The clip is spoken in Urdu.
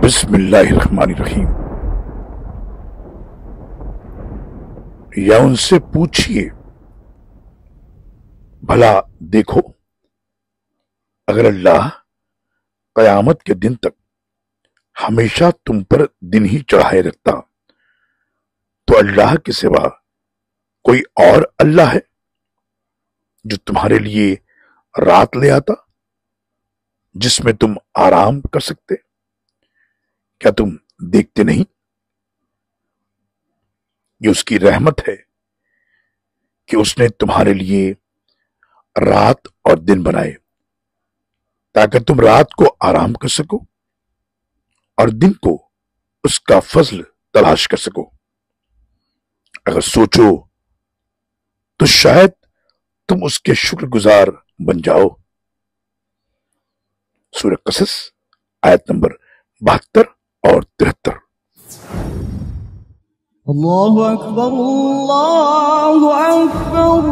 بسم اللہ الرحمن الرحیم۔ یا ان سے پوچھئے بھلا دیکھو، اگر اللہ قیامت کے دن تک ہمیشہ تم پر دن ہی چڑھائے رکھتا تو اللہ کے سوا کوئی اور اللہ ہے جو تمہارے لیے رات لے آتا جس میں تم آرام کر سکتے؟ کیا تم دیکھتے نہیں؟ یہ اس کی رحمت ہے کہ اس نے تمہارے لیے رات اور دن بنائے تاکہ تم رات کو آرام کر سکو اور دن کو اس کا فضل تلاش کر سکو۔ اگر سوچو تو شاید تم اس کے شکر گزار بن جاؤ۔ سورہ قصص آیت نمبر 72 اور 73۔ اللہ اکبر اللہ اکبر